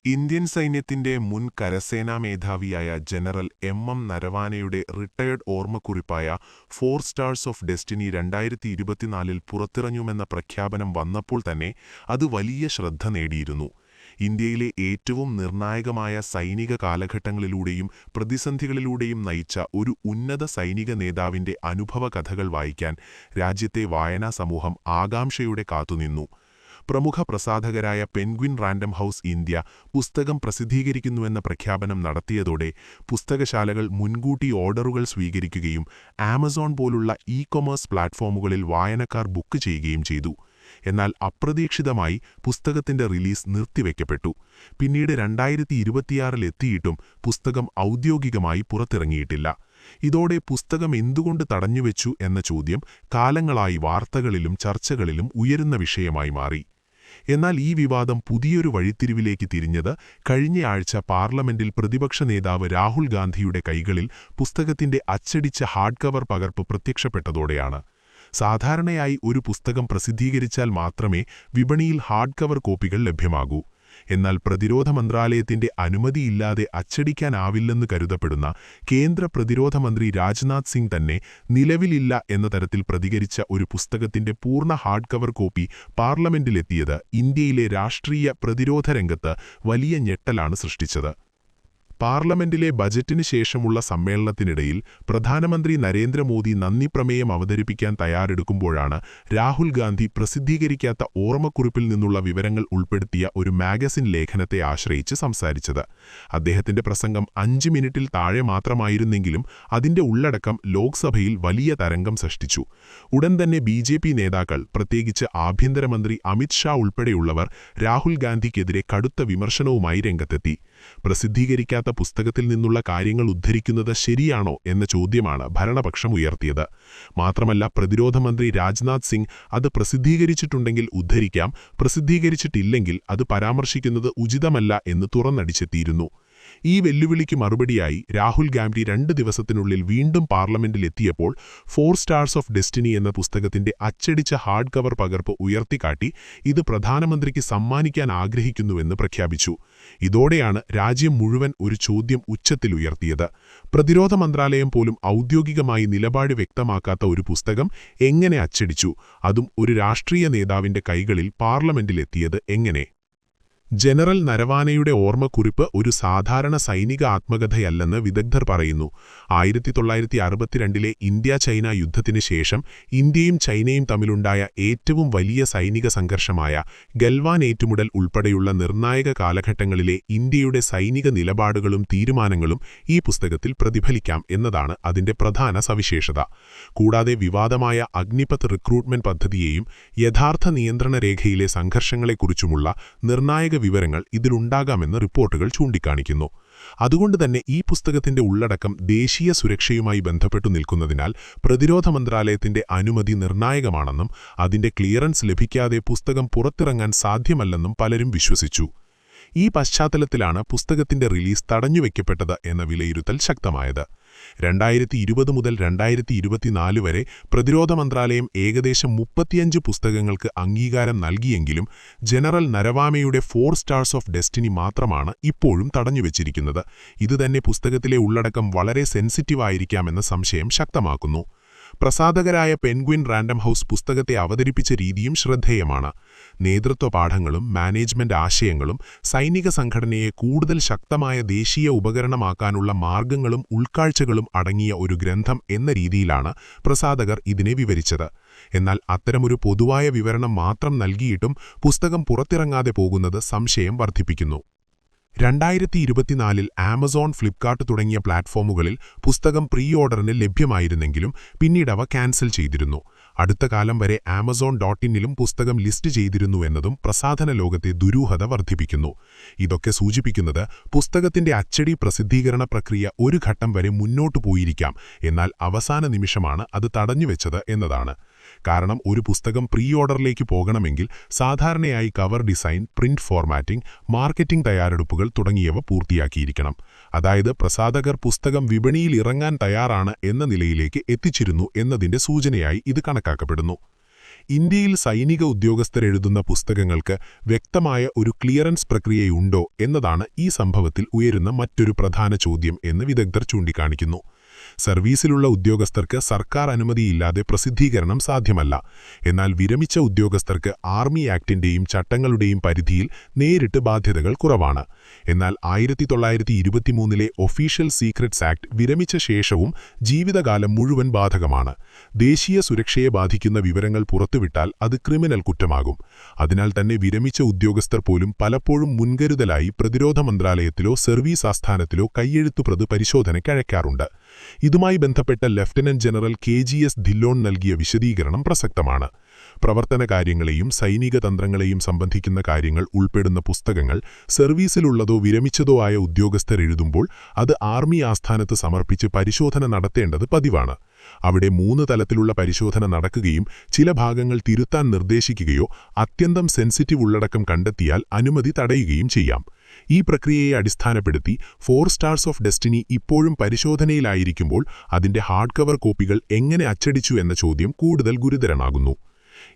Indian സൈന്യത്തിന്റെ മുൻ കരസേനാ മേധാവിയായ ജനറൽ എം നരവാനെയുടെ റിട്ടയർഡ് ഓർമ്മക്കുറിപ്പായ 4 സ്റ്റാർസ് ഓഫ് ഡെസ്റ്റിനി 2024 പുറത്തിറങ്ങുമെന്ന പ്രഖ്യാപനം വന്നപ്പോൾ തന്നെ അത് വലിയ ശ്രദ്ധ നേടിയിരുന്നു. ഇന്ത്യയിലെ ഏറ്റവും നിർണായകമായ സൈനിക കാലഘട്ടങ്ങളിലൂടെയും പ്രതിസന്ധികളിലൂടെയും നയിച്ച ഒരു ഉന്നത സൈനിക നേതാവിന്റെ അനുഭവകഥകൾ വായിക്കാൻ രാജ്യത്തെ വായനാ സമൂഹം ആകാംക്ഷയോടെ കാത്തുനിന്നു. പ്രമുഖ പ്രസാധകരായ പെൻഗ്വിൻ റാൻഡം ഹൗസ് ഇന്ത്യ പുസ്തകം പ്രസിദ്ധീകരിക്കുന്നുവെന്ന പ്രഖ്യാപനം നടത്തിയതോടെ പുസ്തകശാലകൾ മുൻകൂട്ടി ഓർഡറുകൾ സ്വീകരിക്കുകയും ആമസോൺ പോലുള്ള ഇ-കൊമേഴ്സ് പ്ലാറ്റ്ഫോമുകളിൽ വായനക്കാർ ബുക്ക് ചെയ്യുകയും ചെയ്തു. എന്നാൽ അപ്രതീക്ഷിതമായി പുസ്തകത്തിന്റെ റിലീസ് നിർത്തിവെക്കപ്പെട്ടു. പിന്നീട് 2026 എത്തിയിട്ടും പുസ്തകം ഔദ്യോഗികമായി പുറത്തിറങ്ങിയിട്ടില്ല. ഇതോടെ പുസ്തകം എന്തുകൊണ്ട് തടഞ്ഞുവെച്ചു എന്ന ചോദ്യം കാലങ്ങളായി വാർത്തകളിലും ചർച്ചകളിലും ഉയരുന്ന വിഷയമായി മാറി. എന്നാൽ ഈ വിവാദം പുതിയൊരു വഴിത്തിരിവിലേക്ക് തിരിഞ്ഞത് കഴിഞ്ഞയാഴ്ച പാർലമെന്റിൽ പ്രതിപക്ഷ നേതാവ് രാഹുൽ ഗാന്ധിയുടെ കൈകളിൽ പുസ്തകത്തിന്റെ അച്ചടിച്ച ഹാർഡ് കവർ പകർപ്പ് പ്രത്യക്ഷപ്പെട്ടതോടെയാണ്. സാധാരണയായി ഒരു പുസ്തകം പ്രസിദ്ധീകരിച്ചാൽ മാത്രമേ വിപണിയിൽ ഹാർഡ് കവർ കോപ്പികൾ ലഭ്യമാകൂ. എന്നാൽ പ്രതിരോധ മന്ത്രാലയത്തിന്റെ അനുമതിയില്ലാതെ അച്ചടിക്കാനാവില്ലെന്ന് കരുതപ്പെടുന്ന കേന്ദ്ര പ്രതിരോധ മന്ത്രി രാജ്നാഥ് സിംഗ് തന്നെ നിലവിലില്ല എന്ന തരത്തിൽ പ്രതികരിച്ച ഒരു പുസ്തകത്തിന്റെ പൂർണ്ണ ഹാർഡ് കവർ കോപ്പി പാർലമെന്റിലെത്തിയത് ഇന്ത്യയിലെ രാഷ്ട്രീയ പ്രതിരോധ രംഗത്ത് വലിയ ഞെട്ടലാണ് സൃഷ്ടിച്ചത്. പാർലമെന്റിലെ ബജറ്റിന് ശേഷമുള്ള സമ്മേളനത്തിനിടയിൽ പ്രധാനമന്ത്രി നരേന്ദ്രമോദി നന്ദിപ്രമേയം അവതരിപ്പിക്കാൻ തയ്യാറെടുക്കുമ്പോഴാണ് രാഹുൽ ഗാന്ധി പ്രസിദ്ധീകരിക്കാത്ത ഓർമ്മക്കുറിപ്പിൽ നിന്നുള്ള വിവരങ്ങൾ ഉൾപ്പെടുത്തിയ ഒരു മാഗസിൻ ലേഖനത്തെ ആശ്രയിച്ച് സംസാരിച്ചത്. അദ്ദേഹത്തിന്റെ പ്രസംഗം 5 മിനിറ്റിൽ താഴെ മാത്രമായിരുന്നെങ്കിലും അതിന്റെ ഉള്ളടക്കം ലോക്സഭയിൽ വലിയ തരംഗം സൃഷ്ടിച്ചു. ഉടൻ തന്നെ ബി.ജെ.പി. നേതാക്കൾ, പ്രത്യേകിച്ച് ആഭ്യന്തരമന്ത്രി അമിത് ഷാ ഉൾപ്പെടെയുള്ളവർ രാഹുൽ ഗാന്ധിക്കെതിരെ കടുത്ത വിമർശനവുമായി രംഗത്തെത്തി. പ്രസിദ്ധീകരിക്കാത്ത പുസ്തകത്തിൽ നിന്നുള്ള കാര്യങ്ങൾ ഉദ്ധരിക്കുന്നത് ശരിയാണോ എന്ന ചോദ്യമാണ് ഭരണപക്ഷം ഉയർത്തിയത്. മാത്രമല്ല, പ്രതിരോധ മന്ത്രി രാജ്നാഥ് സിംഗ് അത് പ്രസിദ്ധീകരിച്ചിട്ടുണ്ടെങ്കിൽ ഉദ്ധരിക്കാം, പ്രസിദ്ധീകരിച്ചിട്ടില്ലെങ്കിൽ അത് പരാമർശിക്കുന്നത് ഉചിതമല്ല എന്ന് തുറന്നടിച്ചെത്തിയിരുന്നു. ഈ വെല്ലുവിളിക്ക് മറുപടിയായി രാഹുൽ ഗാന്ധി 2 ദിവസത്തിനുള്ളിൽ വീണ്ടും പാർലമെന്റിലെത്തിയപ്പോൾ 4 സ്റ്റാർസ് ഓഫ് ഡെസ്റ്റിനി എന്ന പുസ്തകത്തിന്റെ അച്ചടിച്ച ഹാർഡ് കവർ പകർപ്പ് ഉയർത്തിക്കാട്ടി ഇത് പ്രധാനമന്ത്രിക്ക് സമ്മാനിക്കാൻ ആഗ്രഹിക്കുന്നുവെന്ന് പ്രഖ്യാപിച്ചു. ഇതോടെയാണ് രാജ്യം മുഴുവൻ ഒരു ചോദ്യം ഉച്ചത്തിൽ ഉയർത്തിയത്. പ്രതിരോധ മന്ത്രാലയം പോലും ഔദ്യോഗികമായി നിലപാട് വ്യക്തമാക്കാത്ത ഒരു പുസ്തകം എങ്ങനെ അച്ചടിച്ചു? അതും ഒരു രാഷ്ട്രീയ നേതാവിന്റെ കൈകളിൽ പാർലമെന്റിലെത്തിയത് എങ്ങനെ? ജനറൽ നരവാനെയുടെ ഓർമ്മക്കുറിപ്പ് ഒരു സാധാരണ സൈനിക ആത്മകഥയല്ലെന്ന് വിദഗ്ധർ പറയുന്നു. 1962 ഇന്ത്യ-ചൈന യുദ്ധത്തിന് ശേഷം ഇന്ത്യയും ചൈനയും തമ്മിലുണ്ടായ ഏറ്റവും വലിയ സൈനിക സംഘർഷമായ ഗൽവാൻ ഏറ്റുമുട്ടൽ ഉൾപ്പെടെയുള്ള നിർണായക കാലഘട്ടങ്ങളിലെ ഇന്ത്യയുടെ സൈനിക നിലപാടുകളും തീരുമാനങ്ങളും ഈ പുസ്തകത്തിൽ പ്രതിഫലിക്കാം എന്നതാണ് അതിന്റെ പ്രധാന സവിശേഷത. കൂടാതെ വിവാദമായ അഗ്നിപത്ത് റിക്രൂട്ട്മെന്റ് പദ്ധതിയെയും യഥാർത്ഥ നിയന്ത്രണ രേഖയിലെ സംഘർഷങ്ങളെക്കുറിച്ചുമുള്ള നിർണായക വിവരങ്ങൾ ഇതിലുണ്ടാകാമെന്ന് റിപ്പോർട്ടുകൾ ചൂണ്ടിക്കാണിക്കുന്നു. അതുകൊണ്ടുതന്നെ ഈ പുസ്തകത്തിന്റെ ഉള്ളടക്കം ദേശീയ സുരക്ഷയുമായി ബന്ധപ്പെട്ടു നിൽക്കുന്നതിനാൽ പ്രതിരോധ മന്ത്രാലയത്തിന്റെ അനുമതി നിർണായകമാണെന്നും അതിന്റെ ക്ലിയറൻസ് ലഭിക്കാതെ പുസ്തകം പുറത്തിറങ്ങാൻ സാധ്യമല്ലെന്നും പലരും വിശ്വസിച്ചു. ഈ പശ്ചാത്തലത്തിലാണ് പുസ്തകത്തിന്റെ റിലീസ് തടഞ്ഞുവെക്കപ്പെട്ടത് എന്ന വിലയിരുത്തൽ ശക്തമായത്. 2020 മുതൽ 2024 വരെ പ്രതിരോധ മന്ത്രാലയം ഏകദേശം 35 പുസ്തകങ്ങൾക്ക് അംഗീകാരം നൽകിയെങ്കിലും ജനറൽ നരവാനെയുടെ 4 സ്റ്റാർസ് ഓഫ് ഡെസ്റ്റിനി മാത്രമാണ് ഇപ്പോഴും തടഞ്ഞുവെച്ചിരിക്കുന്നത്. ഇതുതന്നെ പുസ്തകത്തിലെ ഉള്ളടക്കം വളരെ സെൻസിറ്റീവായിരിക്കാമെന്ന സംശയം ശക്തമാക്കുന്നു. പ്രസാധകരായ പെൻഗ്വിൻ റാൻഡം ഹൗസ് പുസ്തകത്തെ അവതരിപ്പിച്ച രീതിയും ശ്രദ്ധേയമാണ്. നേതൃത്വ പാഠങ്ങളും മാനേജ്മെന്റ് ആശയങ്ങളും സൈനിക സംഘടനയെ കൂടുതൽ ശക്തമായ ദേശീയ ഉപകരണമാക്കാനുള്ള മാർഗങ്ങളും ഉൾക്കാഴ്ചകളും അടങ്ങിയ ഒരു ഗ്രന്ഥം എന്ന രീതിയിലാണ് പ്രസാധകർ ഇതിനെ വിവരിച്ചത്. എന്നാൽ അത്തരമൊരു പൊതുവായ വിവരണം മാത്രം നൽകിയിട്ടും പുസ്തകം പുറത്തിറങ്ങാതെ പോകുന്നത് സംശയം വർദ്ധിപ്പിക്കുന്നു. 2024 ആമസോൺ, ഫ്ലിപ്കാർട്ട് തുടങ്ങിയ പ്ലാറ്റ്ഫോമുകളിൽ പുസ്തകം പ്രീ ഓർഡറിന് ലഭ്യമായിരുന്നെങ്കിലും പിന്നീടവ ക്യാൻസൽ ചെയ്തിരുന്നു. അടുത്ത കാലം വരെ amazon.in-ലും പുസ്തകം ലിസ്റ്റ് ചെയ്തിരുന്നു എന്നതും പ്രസാധന ലോകത്തെ ദുരൂഹത വർദ്ധിപ്പിക്കുന്നു. ഇതൊക്കെ സൂചിപ്പിക്കുന്നത് പുസ്തകത്തിന്റെ അച്ചടി പ്രസിദ്ധീകരണ പ്രക്രിയ ഒരു ഘട്ടം വരെ മുന്നോട്ടു പോയിരിക്കാം, എന്നാൽ അവസാന നിമിഷമാണ് അത് തടഞ്ഞുവെച്ചത് എന്നതാണ്. കാരണം ഒരു പുസ്തകം പ്രീ ഓർഡറിലേക്ക് പോകണമെങ്കിൽ സാധാരണയായി cover design, print formatting, marketing തയ്യാറെടുപ്പുകൾ തുടങ്ങിയവ പൂർത്തിയാക്കിയിരിക്കണം. അതായത് പ്രസാധകർ പുസ്തകം വിപണിയിൽ ഇറങ്ങാൻ തയ്യാറാണ് എന്ന നിലയിലേക്ക് എത്തിച്ചിരുന്നു എന്നതിന്റെ സൂചനയായി ഇത് കണക്കാക്കപ്പെടുന്നു. ഇന്ത്യയിൽ സൈനിക ഉദ്യോഗസ്ഥരെഴുതുന്ന പുസ്തകങ്ങൾക്ക് വ്യക്തമായ ഒരു ക്ലിയറൻസ് പ്രക്രിയയുണ്ടോ എന്നതാണ് ഈ സംഭവത്തിൽ ഉയരുന്ന മറ്റൊരു പ്രധാന ചോദ്യം എന്ന് വിദഗ്ധർ ചൂണ്ടിക്കാണിക്കുന്നു. സർവീസിലുള്ള ഉദ്യോഗസ്ഥർക്ക് സർക്കാർ അനുമതിയില്ലാതെ പ്രസിദ്ധീകരണം സാധ്യമല്ല. എന്നാൽ വിരമിച്ച ഉദ്യോഗസ്ഥർക്ക് ആർമി ആക്ടിന്റെയും ചട്ടങ്ങളുടെയും പരിധിയിൽ നേരിട്ട് ബാധ്യതകൾ കുറവാണ്. എന്നാൽ 1923 ഒഫീഷ്യൽ സീക്രട്സ് ആക്ട് വിരമിച്ച ശേഷവും ജീവിതകാലം മുഴുവൻ ബാധകമാണ്. ദേശീയ സുരക്ഷയെ ബാധിക്കുന്ന വിവരങ്ങൾ പുറത്തുവിട്ടാൽ അത് ക്രിമിനൽ കുറ്റമാകും. അതിനാൽ തന്നെ വിരമിച്ച ഉദ്യോഗസ്ഥർ പോലും പലപ്പോഴും മുൻകരുതലായി പ്രതിരോധ മന്ത്രാലയത്തിലോ സർവീസ് ആസ്ഥാനത്തിലോ കൈയെഴുത്തുപ്രതി പരിശോധനയ്ക്ക് അയക്കാറുണ്ട്. ഇതുമായി ബന്ധപ്പെട്ട ലഫ്റ്റനന്റ് ജനറൽ KGS ധില്ലോൺ നൽകിയ വിശദീകരണം പ്രസക്തമാണ്. പ്രവർത്തന കാര്യങ്ങളെയും സൈനിക തന്ത്രങ്ങളെയും സംബന്ധിക്കുന്ന കാര്യങ്ങൾ ഉൾപ്പെടുന്ന പുസ്തകങ്ങൾ സർവീസിലുള്ളതോ വിരമിച്ചതോ ആയ ഉദ്യോഗസ്ഥർ എഴുതുമ്പോൾ അത് ആർമി ആസ്ഥാനത്ത് സമർപ്പിച്ച് പരിശോധന നടത്തേണ്ടത് പതിവാണ്. അവിടെ 3 തലത്തിലുള്ള പരിശോധന നടക്കുകയും ചില ഭാഗങ്ങൾ തിരുത്താൻ നിർദ്ദേശിക്കുകയോ അത്യന്തം സെൻസിറ്റീവ് ഉള്ളടക്കം കണ്ടെത്തിയാൽ അനുമതി തടയുകയും ചെയ്യാം. ഈ പ്രക്രിയയെ അടിസ്ഥാനപ്പെടുത്തി 4 സ്റ്റാർസ് ഓഫ് ഡെസ്റ്റിനി ഇപ്പോഴും പരിശോധനയിലായിരിക്കുമ്പോൾ അതിന്റെ ഹാർഡ് കവർ കോപ്പികൾ എങ്ങനെ അച്ചടിച്ചു എന്ന ചോദ്യം കൂടുതൽ ഗുരുതരമാകുന്നു.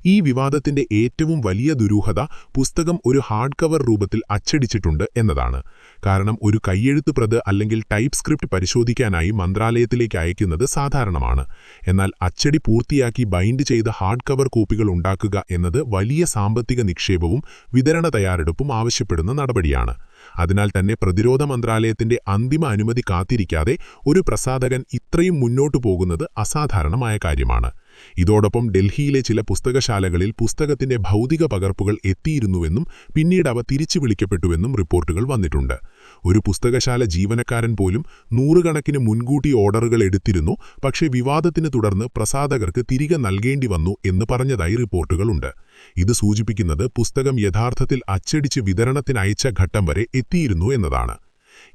ഈ വിവാദത്തിന്റെ ഏറ്റവും വലിയ ദുരൂഹത പുസ്തകം ഒരു ഹാർഡ് കവർ രൂപത്തിൽ അച്ചടിച്ചിട്ടുണ്ട് എന്നതാണ്. കാരണം ഒരു കൈയെഴുത്ത് പ്രത് അല്ലെങ്കിൽ ടൈപ്പ് സ്ക്രിപ്റ്റ് പരിശോധിക്കാനായി മന്ത്രാലയത്തിലേക്ക് അയക്കുന്നത് സാധാരണമാണ്. എന്നാൽ അച്ചടി പൂർത്തിയാക്കി ബൈൻഡ് ചെയ്ത ഹാർഡ് കവർ കോപ്പികൾ ഉണ്ടാക്കുക എന്നത് വലിയ സാമ്പത്തിക നിക്ഷേപവും വിതരണ തയ്യാറെടുപ്പും ആവശ്യപ്പെടുന്ന നടപടിയാണ്. അതിനാൽ തന്നെ പ്രതിരോധ മന്ത്രാലയത്തിന്റെ അന്തിമ അനുമതി കാത്തിരിക്കാതെ ഒരു പ്രസാധകൻ ഇത്രയും മുന്നോട്ടു പോകുന്നത് അസാധാരണമായ കാര്യമാണ്. ഇതോടൊപ്പം ഡൽഹിയിലെ ചില പുസ്തകശാലകളിൽ പുസ്തകത്തിന്റെ ഭൗതിക പകർപ്പുകൾ എത്തിയിരുന്നുവെന്നും പിന്നീട് അവ തിരിച്ചു വിളിക്കപ്പെട്ടുവെന്നും റിപ്പോർട്ടുകൾ വന്നിട്ടുണ്ട്. ഒരു പുസ്തകശാല ജീവനക്കാരൻ പോലും നൂറുകണക്കിന് മുൻകൂട്ടി ഓർഡറുകൾ എടുത്തിരുന്നു, പക്ഷേ വിവാദത്തിന് തുടർന്ന് പ്രസാധകർക്ക് തിരികെ നൽകേണ്ടി വന്നു എന്ന് പറഞ്ഞതായി റിപ്പോർട്ടുകളുണ്ട്. ഇത് സൂചിപ്പിക്കുന്നത് പുസ്തകം യഥാർത്ഥത്തിൽ അച്ചടിച്ച് വിതരണത്തിനയച്ച ഘട്ടം വരെ എത്തിയിരുന്നു എന്നതാണ്.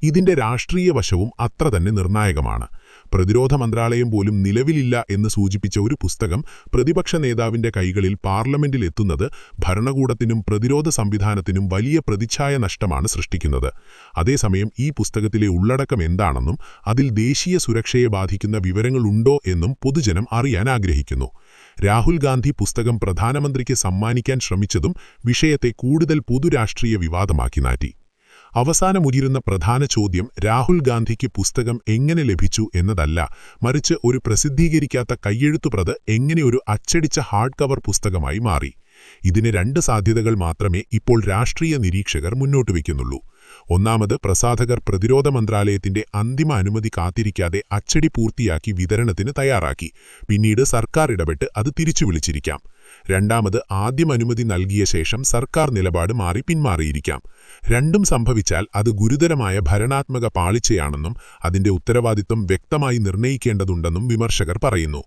ഇതിന്റെ രാഷ്ട്രീയ വശവും അത്ര തന്നെ നിർണായകമാണ്. പ്രതിരോധ മന്ത്രാലയം പോലും നിലവിലില്ല എന്ന് സൂചിപ്പിച്ച ഒരു പുസ്തകം പ്രതിപക്ഷ നേതാവിന്റെ കൈകളിൽ പാർലമെന്റിൽ എത്തുന്നത് ഭരണകൂടത്തിനും പ്രതിരോധ സംവിധാനത്തിനും വലിയ പ്രതിച്ഛായ നഷ്ടമാണ് സൃഷ്ടിക്കുന്നത്. അതേസമയം ഈ പുസ്തകത്തിലെ ഉള്ളടക്കം എന്താണെന്നും അതിൽ ദേശീയ സുരക്ഷയെ ബാധിക്കുന്ന വിവരങ്ങളുണ്ടോ എന്നും പൊതുജനം അറിയാൻ ആഗ്രഹിക്കുന്നു. രാഹുൽ ഗാന്ധി പുസ്തകം പ്രധാനമന്ത്രിക്ക് സമ്മാനിക്കാൻ ശ്രമിച്ചതും വിഷയത്തെ കൂടുതൽ പൊതുരാഷ്ട്രീയ വിവാദമാക്കി മാറ്റി. അവസാനമുയരുന്ന പ്രധാന ചോദ്യം രാഹുൽ ഗാന്ധിക്ക് പുസ്തകം എങ്ങനെ ലഭിച്ചു എന്നതല്ല, മറിച്ച് ഒരു പ്രസിദ്ധീകരിക്കാത്ത കൈയെഴുത്തുപ്രത് എങ്ങനെ ഒരു അച്ചടിച്ച ഹാർഡ് കവർ പുസ്തകമായി മാറി. ഇതിന് 2 സാധ്യതകൾ മാത്രമേ ഇപ്പോൾ രാഷ്ട്രീയ നിരീക്ഷകർ മുന്നോട്ടുവയ്ക്കുന്നുള്ളൂ. ഒന്നാമത്, പ്രസാധകർ പ്രതിരോധ മന്ത്രാലയത്തിന്റെ അന്തിമ അനുമതി കാത്തിരിക്കാതെ അച്ചടി പൂർത്തിയാക്കി വിതരണത്തിന് തയ്യാറാക്കി. പിന്നീട് സർക്കാർ ഇടപെട്ട് അത് തിരിച്ചു വിളിച്ചിരിക്കാം. രണ്ടാമത്, ആദ്യം അനുമതി നൽകിയ ശേഷം സർക്കാർ നിലപാട് മാറി പിന്മാറിയിരിക്കാം. രണ്ടും സംഭവിച്ചാൽ അത് ഗുരുതരമായ ഭരണാത്മക പാളിച്ചയാണെന്നും അതിന്റെ ഉത്തരവാദിത്വം വ്യക്തമായി നിർണയിക്കേണ്ടതുണ്ടെന്നും വിമർശകർ പറയുന്നു.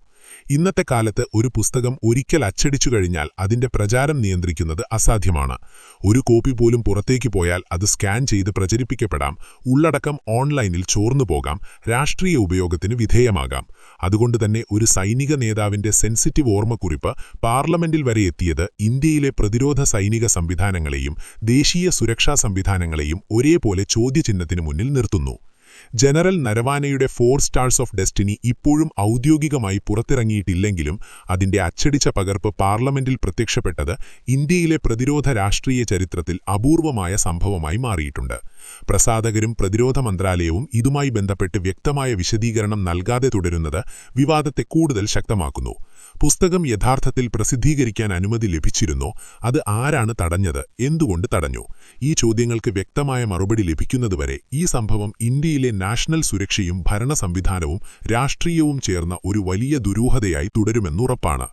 ഇന്നത്തെ കാലത്ത് ഒരു പുസ്തകം ഒരിക്കൽ അച്ചടിച്ചു കഴിഞ്ഞാൽ അതിന്റെ പ്രചാരം നിയന്ത്രിക്കുന്നത് അസാധ്യമാണ്. ഒരു കോപ്പി പോലും പുറത്തേക്ക് പോയാൽ അത് സ്കാൻ ചെയ്ത് പ്രചരിപ്പിക്കപ്പെടാം, ഉള്ളടക്കം ഓൺലൈനിൽ ചോർന്നുപോകാം, രാഷ്ട്രീയ ഉപയോഗത്തിന് വിധേയമാകാം. അതുകൊണ്ടുതന്നെ ഒരു സൈനിക നേതാവിന്റെ സെൻസിറ്റീവ് ഓർമ്മക്കുറിപ്പ് പാർലമെന്റിൽ വരെ എത്തിയത് ഇന്ത്യയിലെ പ്രതിരോധ സൈനിക സംവിധാനങ്ങളെയും ദേശീയ സുരക്ഷാ സംവിധാനങ്ങളെയും ഒരേപോലെ ചോദ്യചിഹ്നത്തിന് മുന്നിൽ നിർത്തുന്നു. ജനറൽ നരവാനയുടെ 4 സ്റ്റാർസ് ഓഫ് ഡെസ്റ്റിനി ഇപ്പോഴും ഔദ്യോഗികമായി പുറത്തിറങ്ങിയിട്ടില്ലെങ്കിലും അതിന്റെ അച്ചടിച്ച പകർപ്പ് പാർലമെന്റിൽ പ്രത്യക്ഷപ്പെട്ടത് ഇന്ത്യയിലെ പ്രതിരോധ രാഷ്ട്രീയ ചരിത്രത്തിൽ അപൂർവമായ സംഭവമായി മാറിയിട്ടുണ്ട്. പ്രസാധകരും പ്രതിരോധ മന്ത്രാലയവും ഇതുമായി ബന്ധപ്പെട്ട് വ്യക്തമായ വിശദീകരണം നൽകാതെ തുടരുന്നത് വിവാദത്തെ കൂടുതൽ ശക്തമാക്കുന്നു. പുസ്തകം യഥാർത്ഥത്തിൽ പ്രസിദ്ധീകരിക്കാൻ അനുമതി ലഭിച്ചിരുന്നോ? അത് ആരാണ് തടഞ്ഞത്? എന്തുകൊണ്ട് തടഞ്ഞു? ഈ ചോദ്യങ്ങൾക്ക് വ്യക്തമായ മറുപടി ലഭിക്കുന്നതുവരെ ഈ സംഭവം ഇന്ത്യയിലെ നാഷണൽ സുരക്ഷയും ഭരണ സംവിധാനവും രാഷ്ട്രീയവും ചേർന്ന ഒരു വലിയ ദുരൂഹതയായി തുടരുമെന്നുറപ്പാണ്.